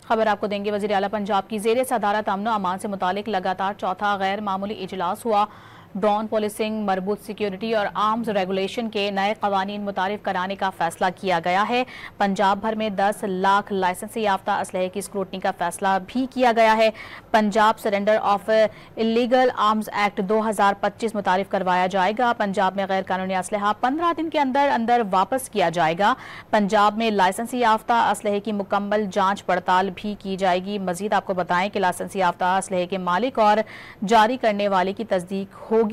खबर आपको देंगे। वज़ीर आला पंजाब की ज़ेर सदारत अमन व अमान से मुतालिक लगातार चौथा गैर मामूली इजलास हुआ। ड्रोन पॉलिसिंग, मरबूत सिक्योरिटी और आर्म्स रेगुलेशन के नए कवानीन मुतारिफ कराने का फैसला किया गया है। पंजाब भर में 10 लाख लाइसेंस याफ्ता असलहे की स्क्रूटनी का फैसला भी किया गया है। Punjab surrender of illegal arms act 2025 मुतारिफ करवाया जाएगा। पंजाब में गैर कानूनी असलहा 15 दिन के अंदर अंदर वापस किया जाएगा। पंजाब में लाइसेंस याफ्ता असलहे की मुकम्मल जाँच पड़ताल भी की जाएगी। मजीद आपको बताएं कि लाइसेंस याफ्ता असलहे के मालिक और जारी करने वाले की तस्दीक होगी।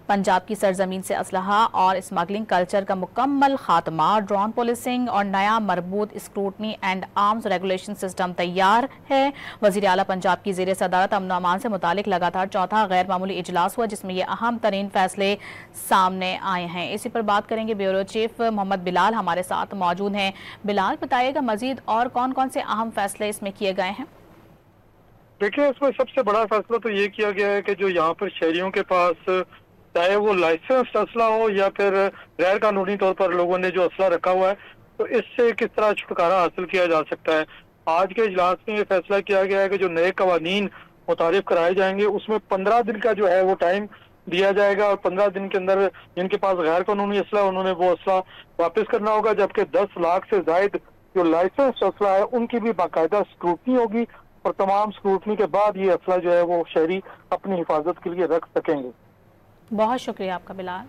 पंजाब की सरजमीन से असलहा और स्मगलिंग कल्चर का मुकम्मल खात्मा। ड्रोन पॉलिसिंग और नया मरबूत scrutiny and arms regulation system तैयार है। वज़ीर आला पंजाब की ज़ेर सदारत अमन व अमान से मुतालिक लगातार चौथा गैर मामूली इजलास हुआ, जिसमें ये अहम तरीन फैसले सामने आए हैं। इसी पर बात करेंगे। ब्यूरो चीफ मोहम्मद बिलाल हमारे साथ मौजूद हैं। बिलाल, बताइएगा मजीद और कौन कौन से अहम फैसले इसमें किए गए हैं? देखिए, इसमें सबसे बड़ा फैसला तो ये किया गया है कि जो यहाँ पर शहरियों के पास चाहे वो लाइसेंस असला हो या फिर गैर कानूनी तौर पर लोगों ने जो असला रखा हुआ है, तो इससे किस तरह छुटकारा हासिल किया जा सकता है। आज के इजलास में ये फैसला किया गया है कि जो नए कवानीन मुतारिफ कराए जाएंगे उसमें 15 दिन का जो है वो टाइम दिया जाएगा और 15 दिन के अंदर जिनके पास गैर कानूनी असला उन्होंने वो असला वापस करना होगा, जबकि 10 लाख से जायद जो लाइसेंस असला है उनकी भी बाकायदा स्क्रूटनी होगी और तमाम स्क्रूटनी के बाद ये असला जो है वो शहरी अपनी हिफाजत के लिए रख सकेंगे। बहुत शुक्रिया आपका बिलाल।